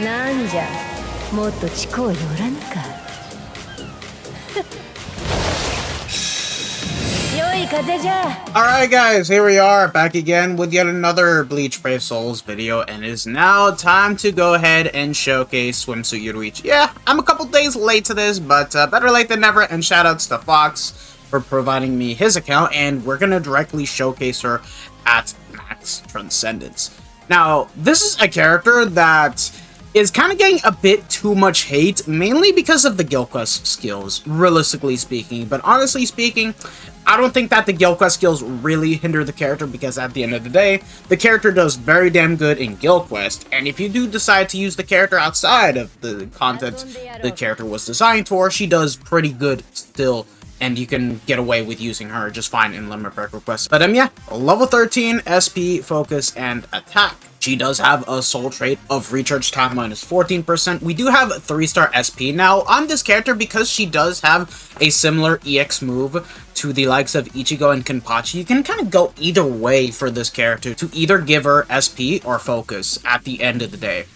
なんじゃ、もっと近う寄らぬか。Alright guys, here we are back again with yet another Bleach Brave Souls video, and it is now time to go ahead and showcase Swimsuit Yoruichi. Yeah, I'm a couple days late to this, but better late than never, and shoutouts to Fox for providing me his account, and we're gonna directly showcase her at Max Transcended. Now, this is a character that is kind of getting a bit too much hate, mainly because of the Guild Quest skills, realistically speaking. But honestly speaking, I don't think that the Guild Quest skills really hinder the character, because at the end of the day, the character does very damn good in Guild Quest, and if you do decide to use the character outside of the content the character was designed for, she does pretty good still, and you can get away with using her just fine in limit break requests. But yeah, level 13 SP, focus, and attack. She does have a soul trait of recharge time minus 14%. We do have 3-star SP now on this character because she does have a similar EX move to the likes of Ichigo and Kenpachi. You can kind of go either way for this character to either give her SP or focus at the end of the day.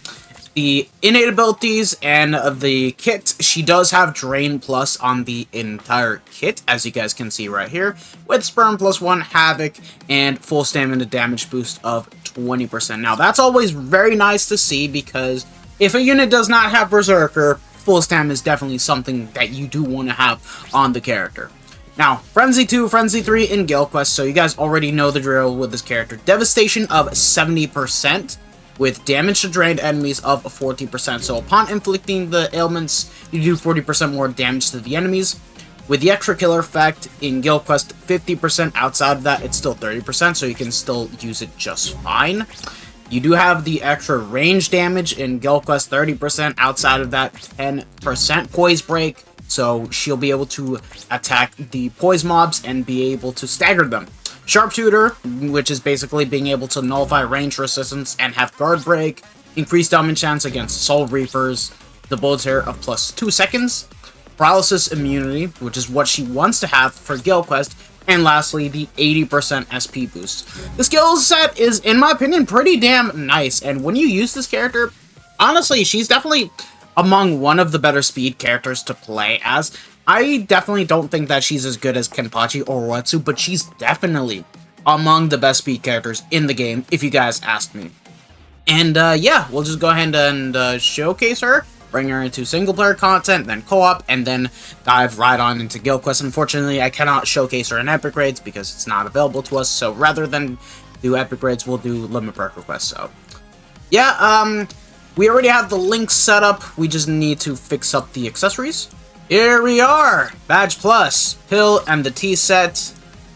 The innate abilities and the kit, she does have Drain Plus on the entire kit, as you guys can see right here, with Sperm plus 1, Havoc, and full stamina damage boost of 20%. Now, that's always very nice to see, because if a unit does not have Berserker, full stamina is definitely something that you do want to have on the character. Now, Frenzy 2, Frenzy 3 in Guild Quest, so you guys already know the drill with this character. Devastation of 70%. With damage to drained enemies of 40%. So upon inflicting the ailments, you do 40% more damage to the enemies. With the extra killer effect in Guild Quest, 50%. Outside of that, it's still 30%, so you can still use it just fine. You do have the extra range damage in Guild Quest, 30%. Outside of that, 10% poise break. So she'll be able to attack the poise mobs and be able to stagger them. Sharpshooter, which is basically being able to nullify range resistance and have guard break, increased damage chance against Soul Reapers, the bullets here of plus 2 seconds, paralysis immunity, which is what she wants to have for Guild Quest, and lastly, the 80% SP boost. The skill set is, in my opinion, pretty damn nice, and when you use this character, honestly, she's definitely among one of the better speed characters to play as. I definitely don't think that she's as good as Kenpachi or Watsu, but she's definitely among the best speed characters in the game, if you guys ask me. And yeah, we'll just go ahead and showcase her, bring her into single-player content, then co-op, and then dive right on into Guild Quest. Unfortunately, I cannot showcase her in Epic Raids because it's not available to us, so rather than do Epic Raids, we'll do Limit Break requests. So yeah, we already have the links set up, we just need to fix up the accessories. Here we are! Badge Plus, Pill, and the T-set.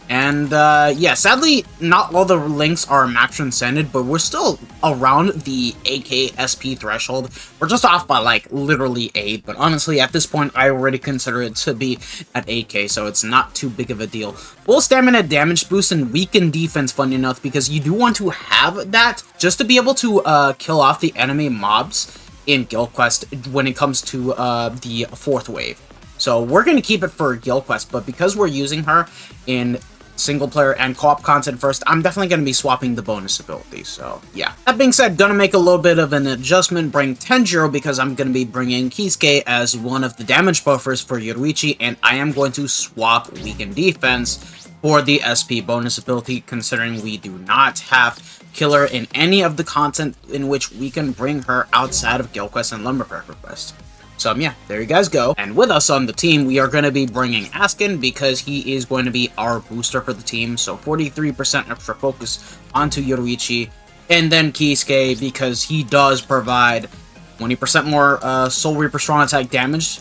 And, yeah, sadly, not all the links are max transcended, but we're still around the 8k SP threshold. We're just off by, like, literally 8, but honestly, at this point, I already consider it to be at 8k, so it's not too big of a deal. Full stamina damage boost and weaken defense, funny enough, because you do want to have that just to be able to, kill off the enemy mobs in Guild Quest when it comes to the 4th wave. So we're going to keep it for Guild Quest, but because we're using her in single player and co-op content first, I'm definitely going to be swapping the bonus abilities, so yeah. That being said, gonna make a little bit of an adjustment, bring Tenjiro, because I'm going to be bringing Kisuke as one of the damage buffers for Yoruichi, and I am going to swap weaken defense for the SP bonus ability, considering we do not have killer in any of the content in which we can bring her outside of Guild Quest and Limit Break requests. So yeah, there you guys go. And with us on the team, we are going to be bringing Askin, because he is going to be our booster for the team. So 43% extra focus onto Yoruichi. And then Kisuke, because he does provide 20% more Soul Reaper strong attack damage,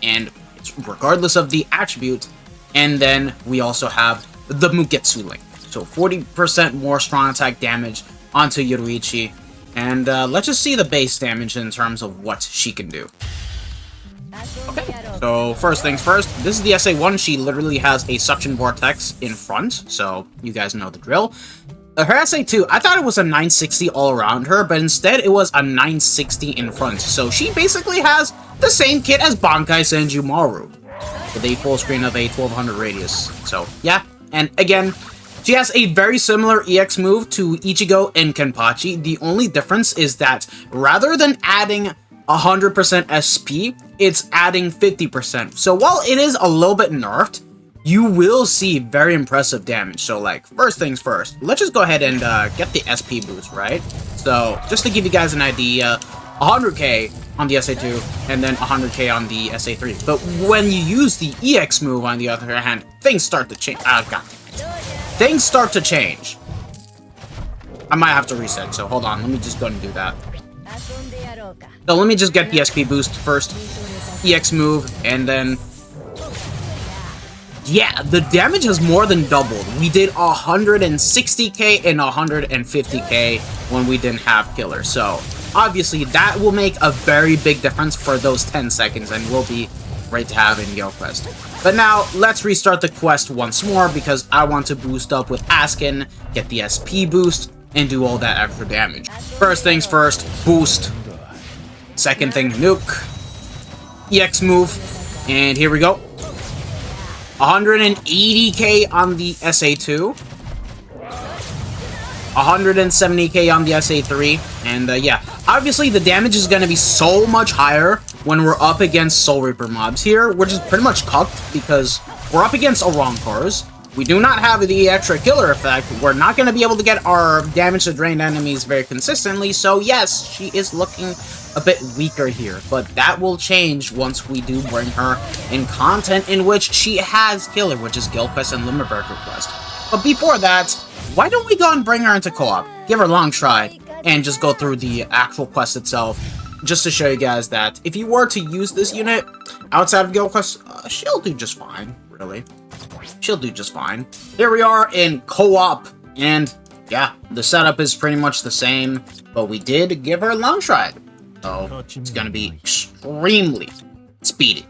and it's regardless of the attribute. And then we also have the Mugetsu link. So 40% more strong attack damage onto Yoruichi. And let's just see the base damage in terms of what she can do. Okay, so first things first, this is the SA1. She literally has a suction vortex in front, so you guys know the drill. Her SA2, I thought it was a 960 all around her, but instead it was a 960 in front. So she basically has the same kit as Bankai Senjumaru, with a full screen of a 1200 radius. So yeah, and again, She has a very similar EX move to Ichigo and Kenpachi. The only difference is that rather than adding 100% SP, it's adding 50%. So while it is a little bit nerfed, you will see very impressive damage. So like, first things first, let's just go ahead and get the SP boost, right? So just to give you guys an idea, 100k on the SA2 and then 100k on the SA3. But when you use the EX move, on the other hand, things start to change. Things start to change. I might have to reset, so hold on. Let me just go and do that. So let me just get the SP boost first. EX move, and then... yeah, the damage has more than doubled. We did 160k and 150k when we didn't have killer. So, obviously, that will make a very big difference for those 10 seconds and will be great to have in YoQuest. But now, let's restart the quest once more because I want to boost up with Askin, get the SP boost, and do all that extra damage. First things first, boost. Second thing, nuke. EX move. And here we go. 180k on the SA2. 170k on the SA3. And yeah, obviously the damage is going to be so much higher when we're up against Soul Reaper mobs. Here, we're just pretty much cucked because we're up against Orankors. We do not have the extra killer effect. We're not going to be able to get our damage to drained enemies very consistently. So yes, she is looking a bit weaker here. But that will change once we do bring her in content in which she has killer, which is Guild Quest and Limmerberg Quest. But before that, why don't we go and bring her into co-op? Give her a long try and just go through the actual quest itself. Just to show you guys that if you were to use this unit outside of Guild Quest, she'll do just fine, really. She'll do just fine. Here we are in co-op, and yeah, the setup is pretty much the same, but we did give her a long stride. So it's gonna be extremely speedy.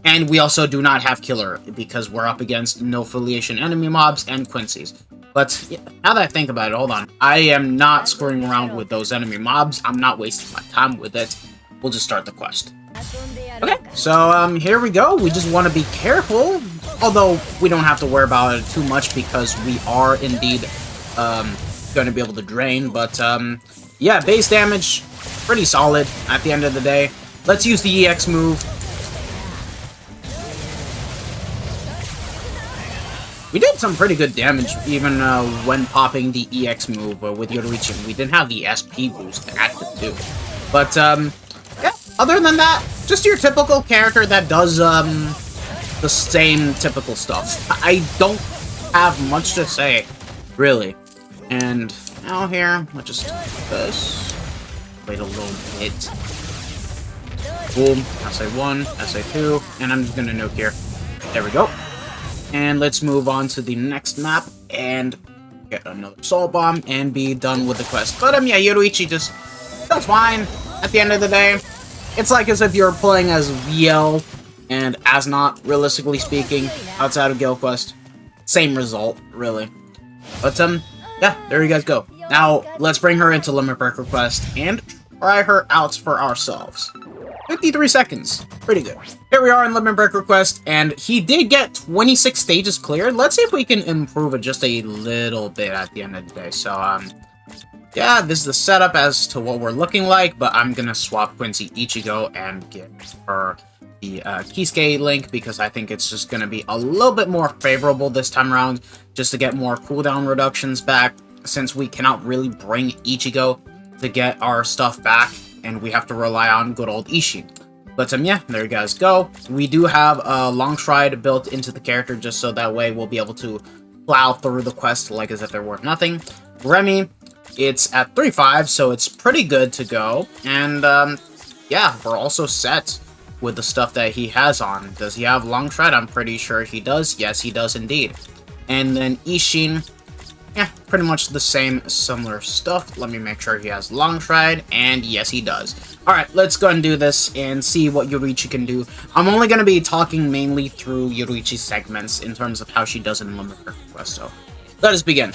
And we also do not have killer because we're up against no affiliation enemy mobs and Quincy's. But yeah, now that I think about it, hold on. I am not screwing around with those enemy mobs. I'm not wasting my time with it. We'll just start the quest. Okay, so here we go. We just want to be careful. Although we don't have to worry about it too much because we are indeed going to be able to drain. But yeah, base damage, pretty solid at the end of the day. Let's use the EX move. We did some pretty good damage even when popping the EX move with Yoruichi. We didn't have the SP boost active too. But yeah, other than that, just your typical character that does the same typical stuff. I don't have much to say, really. And now here, let's just do this. Wait a little bit. Boom. SA1, SA2, and I'm just gonna nuke here. There we go. And let's move on to the next map and get another soul bomb and be done with the quest. But yeah, Yoruichi just does fine at the end of the day. It's like as if you're playing as VL and as not, realistically speaking, outside of Guild Quest. Same result, really. But yeah, there you guys go. Now, let's bring her into Limmerberg Quest and try her out for ourselves. 53 seconds. Pretty good. Here we are in Limmerberg Quest, and he did get 26 stages cleared. Let's see if we can improve it just a little bit at the end of the day. So, yeah, this is the setup as to what we're looking like, but I'm gonna swap Quincy Ichigo and give her the Kisuke link because I think it's just gonna be a little bit more favorable this time around, just to get more cooldown reductions back, since we cannot really bring Ichigo to get our stuff back, and we have to rely on good old Ishii. But yeah, there you guys go. We do have a long stride built into the character just so that way we'll be able to plow through the quest like as if there were nothing. Remy, it's at 3-5, so it's pretty good to go. And yeah, we're also set with the stuff that he has on. Does he have long stride? I'm pretty sure he does. Yes, he does indeed. And then Ishin, yeah, pretty much the same similar stuff. Let me make sure he has long stride, and yes, he does. Alright, let's go and do this and see what Yoruichi can do. I'm only going to be talking mainly through Yoruichi's segments in terms of how she does in Limmerberg Quest, so let us begin.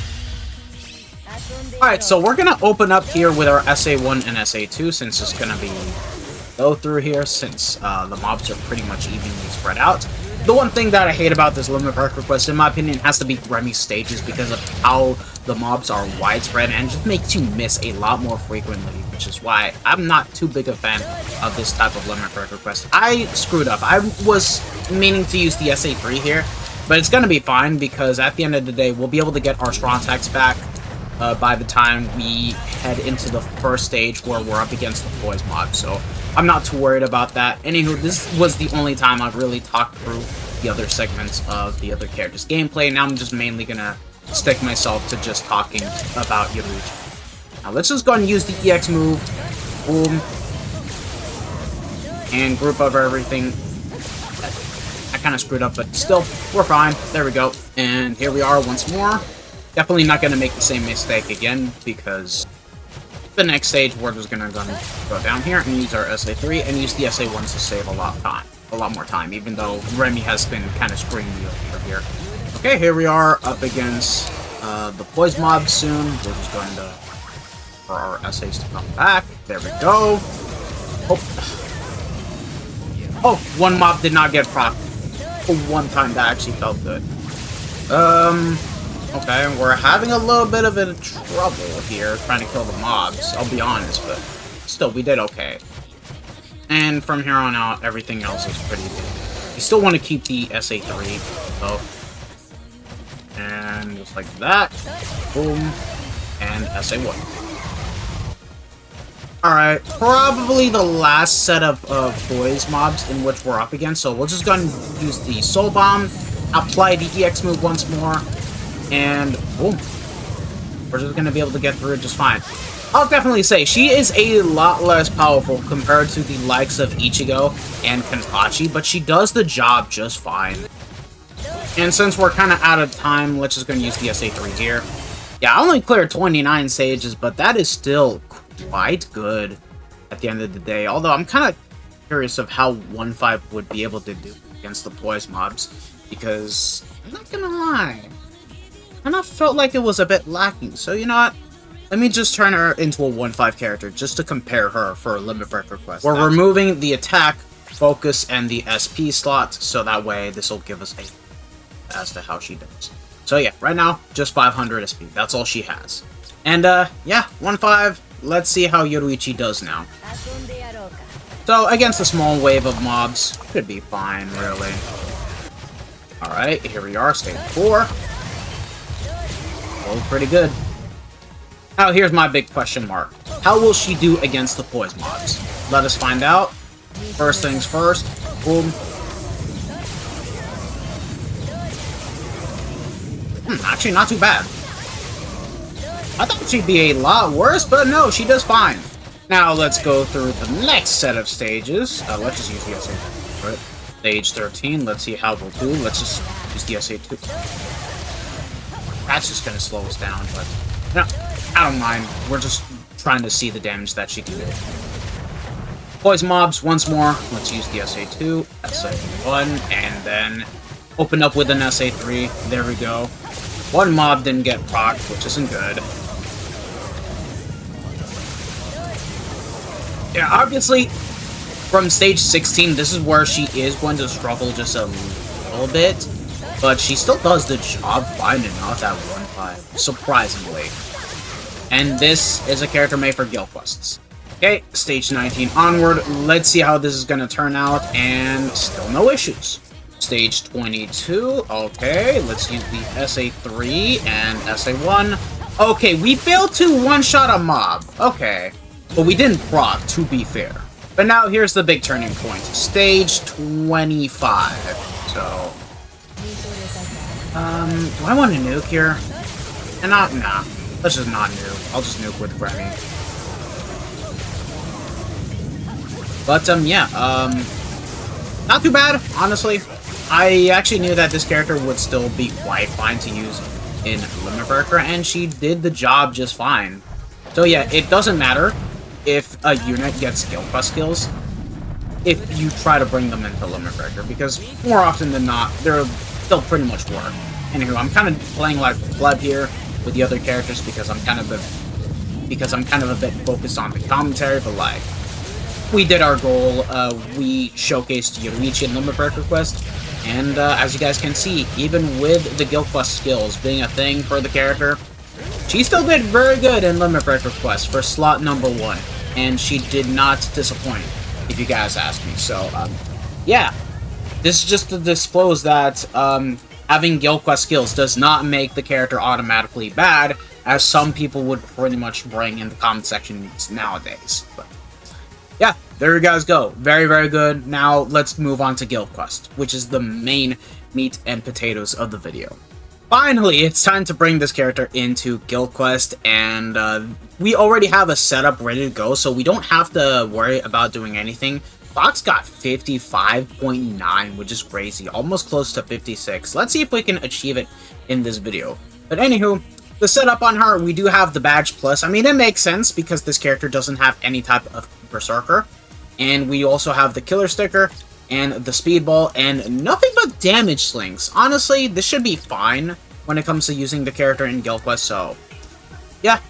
Alright, so we're going to open up here with our SA1 and SA2 since it's going to be go through here since the mobs are pretty much evenly spread out. The one thing that I hate about this Limit Break request, in my opinion, has to be Remy's stages because of how the mobs are widespread and just makes you miss a lot more frequently, which is why I'm not too big a fan of this type of Limit Break request. I screwed up. I was meaning to use the SA3 here, but it's gonna be fine because at the end of the day, we'll be able to get our strong attacks back by the time we head into the first stage where we're up against the boys mob, so I'm not too worried about that. Anywho, this was the only time I've really talked through the other segments of the other characters' gameplay. Now I'm just mainly gonna stick myself to just talking about Yoruichi. Now let's just go and use the EX move. Boom. And group over everything. I kind of screwed up, but still, we're fine. There we go. And here we are once more. Definitely not gonna make the same mistake again, because the next stage, we're just gonna go down here and use our SA3 and use the SA1s to save a lot more time, even though Remy has been kind of screwing me over here. Okay, here we are up against the poise mob soon. We're just going to for our SAs to come back. There we go. Oh, one mob did not get proc. One time that actually felt good. Okay, we're having a little bit of a trouble here trying to kill the mobs, I'll be honest, but still, we did okay. And from here on out, everything else is pretty good. We still want to keep the SA3, so... And just like that. Boom. And SA1. Alright, probably the last set of boys mobs in which we're up against, so we'll just go and use the Soul Bomb, apply the EX move once more, and boom. We're just gonna be able to get through it just fine. I'll definitely say, she is a lot less powerful compared to the likes of Ichigo and Kenpachi, but she does the job just fine. And since we're kind of out of time, let's just gonna use the SA3 here. Yeah, I only cleared 29 stages, but that is still quite good at the end of the day. Although I'm kind of curious of how 1-5 would be able to do against the poise mobs, because I'm not gonna lie, I kind of felt like it was a bit lacking. So you know what? Let me just turn her into a 1-5 character just to compare her for a Limit Break request. We're removing the attack, focus, and the SP slot, so that way this will give us a as to how she does. So yeah, right now, just 500 SP. That's all she has. And yeah, 1-5. Let's see how Yoruichi does now. So against a small wave of mobs, could be fine, really. Alright, here we are, stage 4. Oh, pretty good. Now here's my big question mark. How will she do against the poise mobs? Let us find out. First things first. Boom. Actually, not too bad. I thought she'd be a lot worse, but no, she does fine. Now let's go through the next set of stages. Let's just use the SA2. Right. Stage 13. Let's see how we'll do. Let's just use the SA2. That's just gonna slow us down, but no, I don't mind. We're just trying to see the damage that she can do. Poise mobs once more. Let's use the SA2, SA1, and then open up with an SA3. There we go. One mob didn't get procced, which isn't good. Yeah, obviously, from stage 16, this is where she is going to struggle just a little bit, but she still does the job fine enough at 1-5, surprisingly. And this is a character made for guild quests. Okay, stage 19 onward, let's see how this is going to turn out, and still no issues. Stage 22, okay, let's use the SA3 and SA1. Okay, we failed to one-shot a mob, okay. But we didn't proc, to be fair. But now here's the big turning point. Stage 25. So... do I want to nuke here? And nah. Let's just not nuke. I'll just nuke with Remy. But, yeah, not too bad, honestly. I actually knew that this character would still be quite fine to use in Limit Breaker, and she did the job just fine. So yeah, it doesn't matter if a unit gets skill plus skills if you try to bring them into Limit Breaker, because more often than not, they'll pretty much work. Anywho, I'm kind of playing like Pleb here with the other characters because I'm kind of a bit focused on the commentary, but like, we did our goal, we showcased Yoruichi in Limit Breaker Quest, And as you guys can see, even with the Guild Quest skills being a thing for the character, she still did very good in Limit Break Request for slot number 1. And she did not disappoint, if you guys ask me. So, yeah. This is just to disclose that having Guild Quest skills does not make the character automatically bad, as some people would pretty much bring in the comment sections nowadays. But yeah, there you guys go. Very, very good. Now, let's move on to Guild Quest, which is the main meat and potatoes of the video. Finally, it's time to bring this character into Guild Quest, and we already have a setup ready to go, so we don't have to worry about doing anything. Fox got 55.9, which is crazy, almost close to 56. Let's see if we can achieve it in this video. But anywho, the setup on her, we do have the badge plus. I mean, it makes sense because this character doesn't have any type of berserker. And we also have the killer sticker and the speedball and nothing but damage slings. Honestly, this should be fine when it comes to using the character in Guild Quest, so yeah.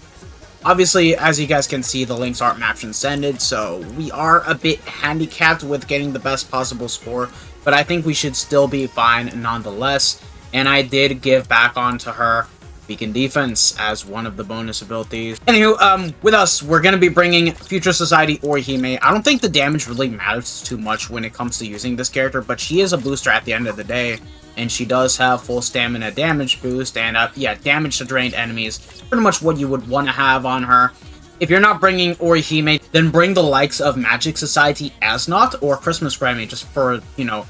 Obviously, as you guys can see, the links aren't map transcended, so we are a bit handicapped with getting the best possible score, but I think we should still be fine nonetheless. And I did give back onto her Beacon Defense as one of the bonus abilities. Anywho, with us, we're going to be bringing Future Society Orihime. I don't think the damage really matters too much when it comes to using this character, but she is a booster at the end of the day, and she does have full stamina damage boost, and yeah, damage to drained enemies. Pretty much what you would want to have on her. If you're not bringing Orihime, then bring the likes of Magic Society Asnot or Christmas Grammy just for, you know,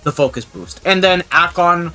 the focus boost. And then Akon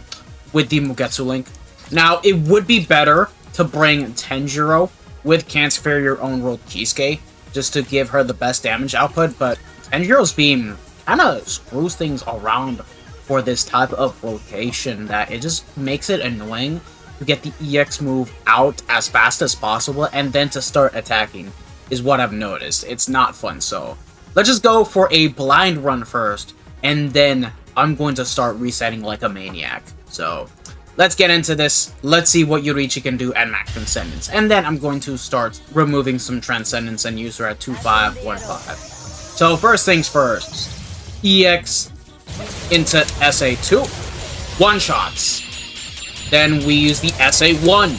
with the Mugetsu link. Now, it would be better to bring Tenjiro with Transfer Your Own World Kisuke, just to give her the best damage output, but Tenjiro's beam kind of screws things around for this type of rotation, that it just makes it annoying to get the EX move out as fast as possible and then to start attacking, is what I've noticed. It's not fun, so let's just go for a blind run first, and then I'm going to start resetting like a maniac. So let's get into this. Let's see what Yoruichi can do at max Transcendence. And then I'm going to start removing some Transcendence and use her at 2515. So first things first. EX into SA2. One-shots. Then we use the SA1.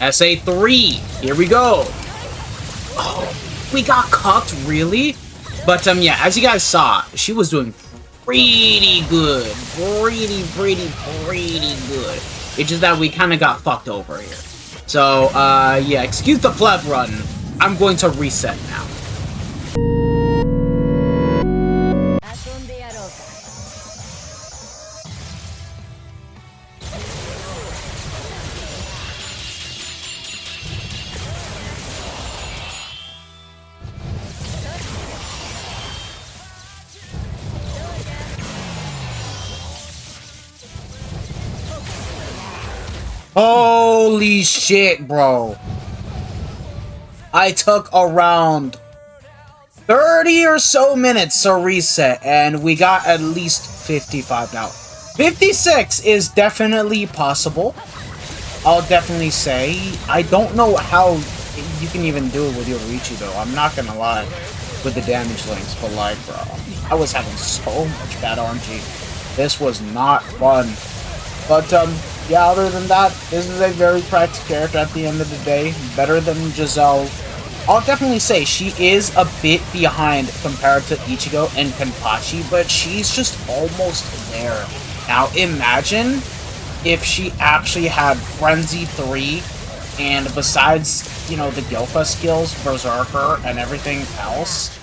SA3. Here we go. Oh, we got cucked, really? But yeah, as you guys saw, she was doing pretty good. Pretty good. It's just that we kind of got fucked over here. So, yeah, excuse the pleb run. I'm going to reset now. Holy shit, bro. I took around 30 or so minutes to reset, and we got at least 55 now. 56 is definitely possible. I'll definitely say. I don't know how you can even do it with Yoruichi, though. I'm not gonna lie with the damage links, but like, bro, I was having so much bad RNG. This was not fun. But, yeah, other than that, this is a very practical character at the end of the day. Better than Giselle. I'll definitely say she is a bit behind compared to Ichigo and Kenpachi, but she's just almost there. Now, imagine if she actually had Frenzy 3, and besides, you know, the Gyofa skills, Berserker, and everything else,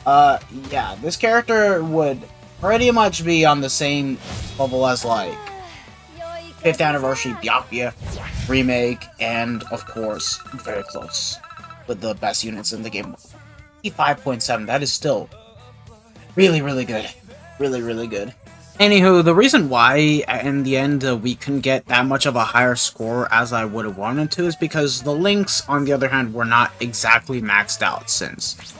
yeah, this character would pretty much be on the same level as, like, 5th Anniversary Byakuya remake, and of course, very close with the best units in the game. 5.7, that is still really good. Really good. Anywho, the reason why in the end we couldn't get that much of a higher score as I would have wanted to is because the links, on the other hand, were not exactly maxed out, since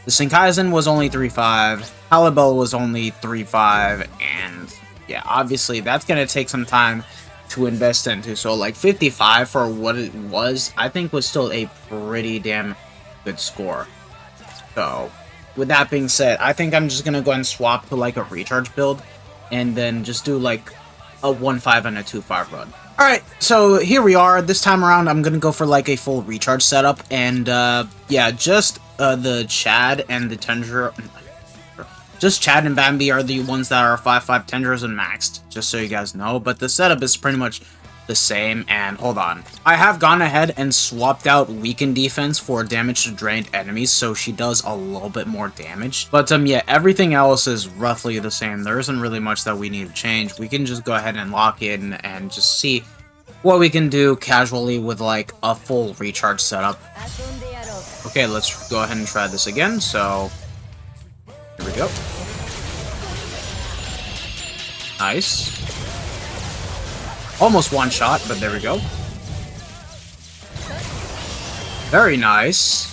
the Senkaizen was only 3.5, Halibel was only 3.5, and yeah, obviously that's gonna take some time to invest into. So like 55 for what it was, I think was still a pretty damn good score. So with that being said, I think I'm just gonna go and swap to like a recharge build and then just do like a 1-5 and a 2-5 run. Alright, so here we are. This time around, I'm gonna go for like a full recharge setup, and yeah, just the Chad and the Tundra. Just Chad and Bambi are the ones that are 5-5 Tenders and maxed, just so you guys know, but the setup is pretty much the same. And hold on, I have gone ahead and swapped out weakened defense for damage to drained enemies, so she does a little bit more damage. But yeah, everything else is roughly the same. There isn't really much that we need to change. We can just go ahead and lock in and just see what we can do casually with like a full recharge setup. Okay, let's go ahead and try this again. So here we go. Nice. Almost one shot, but there we go. Very nice.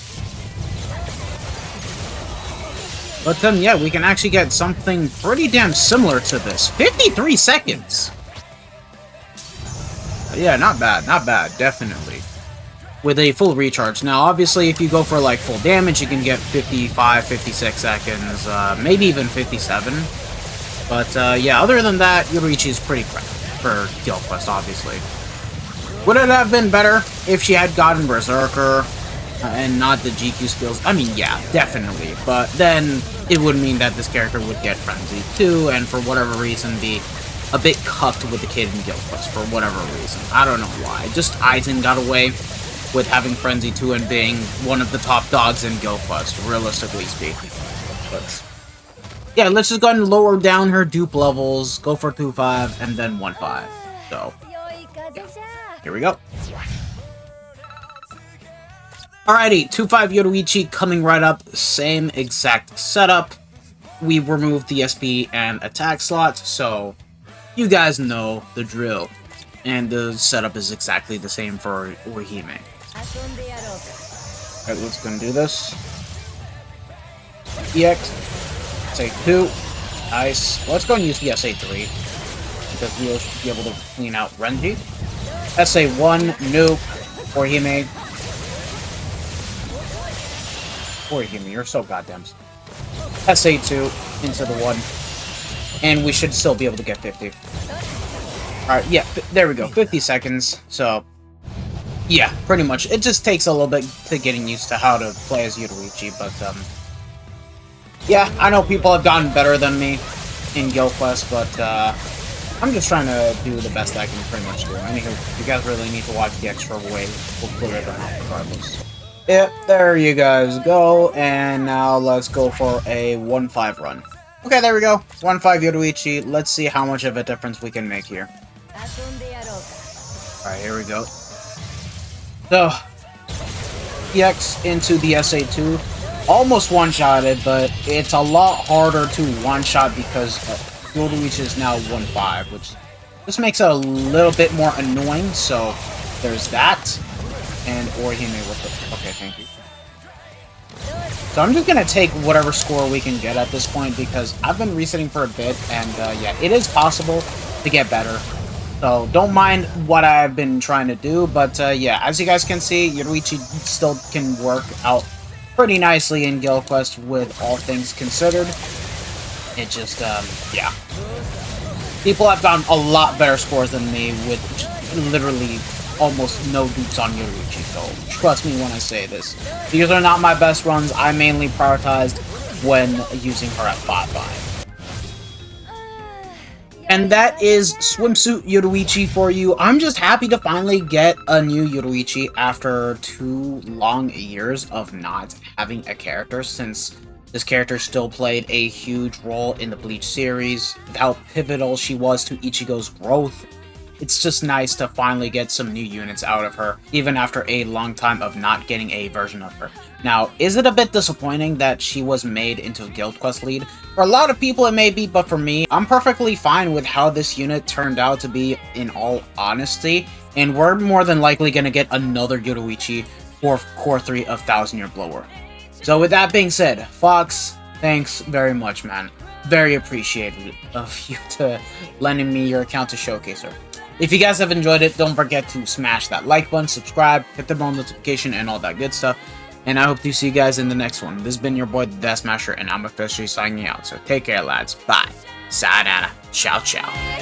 But then, yeah, we can actually get something pretty damn similar to this. 53 seconds! Yeah, not bad, definitely. With a full recharge. Now, obviously, if you go for, like, full damage, you can get 55, 56 seconds, maybe even 57. But, yeah, other than that, Yoruichi is pretty crap for Guild Quest, obviously. Would it have been better if she had gotten Berserker and not the GQ skills? I mean, yeah, definitely. But then it would mean that this character would get Frenzy too, and for whatever reason be a bit cucked with the kid in Guild Quest for whatever reason. I don't know why. Just Aizen got away with having Frenzy 2 and being one of the top dogs in Guild Quest, realistically speaking. But yeah, let's just go ahead and lower down her dupe levels, go for 2-5, and then 1-5. So, yeah. Here we go. Alrighty, 2-5 Yoruichi coming right up, same exact setup. We removed the SP and attack slots, so you guys know the drill. And the setup is exactly the same for Orihime. Alright, let's go and do this. EX, SA2, nice. Let's go and use the SA3, because we'll be able to clean out Renji. SA1, nuke, Orihime. Orihime, you're so goddamn. SA2 into the 1, and we should still be able to get 50. Alright, yeah, there we go, 50 seconds, so yeah, pretty much. It just takes a little bit to getting used to how to play as Yoruichi, but yeah, I know people have gotten better than me in Guild Quest, but I'm just trying to do the best I can pretty much do. Anywho, if you guys really need to watch the extra way, we'll clear them out regardless. Yep, there you guys go, and now let's go for a 1-5 run. Okay, there we go. 1-5 Yoruichi. Let's see how much of a difference we can make here. Alright, here we go. So, EX into the SA2. Almost one-shotted, but it's a lot harder to one-shot because Yoruichi is now 1-5, which just makes it a little bit more annoying, so there's that. And Orihime with the... Okay, thank you. So I'm just gonna take whatever score we can get at this point, because I've been resetting for a bit, and yeah, it is possible to get better. So don't mind what I've been trying to do, but yeah, as you guys can see, Yoruichi still can work out pretty nicely in Guild Quest with all things considered. It just, yeah. People have gotten a lot better scores than me with literally almost no dupes on Yoruichi, so trust me when I say this. These are not my best runs. I mainly prioritized when using her at 5-5. And that is Swimsuit Yoruichi for you. I'm just happy to finally get a new Yoruichi after 2 long years of not having a character, since this character still played a huge role in the Bleach series, how pivotal she was to Ichigo's growth. It's just nice to finally get some new units out of her, even after a long time of not getting a version of her. Now, is it a bit disappointing that she was made into a Guild Quest lead? For a lot of people it may be, but for me, I'm perfectly fine with how this unit turned out to be, in all honesty, and we're more than likely gonna get another Yoruichi for Core 3 of 1000 Year Blower. So with that being said, Fox, thanks very much, man. Very appreciated of you to lending me your account to showcase her. If you guys have enjoyed it, don't forget to smash that like button, subscribe, hit the bell notification, and all that good stuff. And I hope to see you guys in the next one. This has been your boy, the Death Smasher, and I'm officially signing out. So take care, lads. Bye. Sayonara. Ciao, ciao.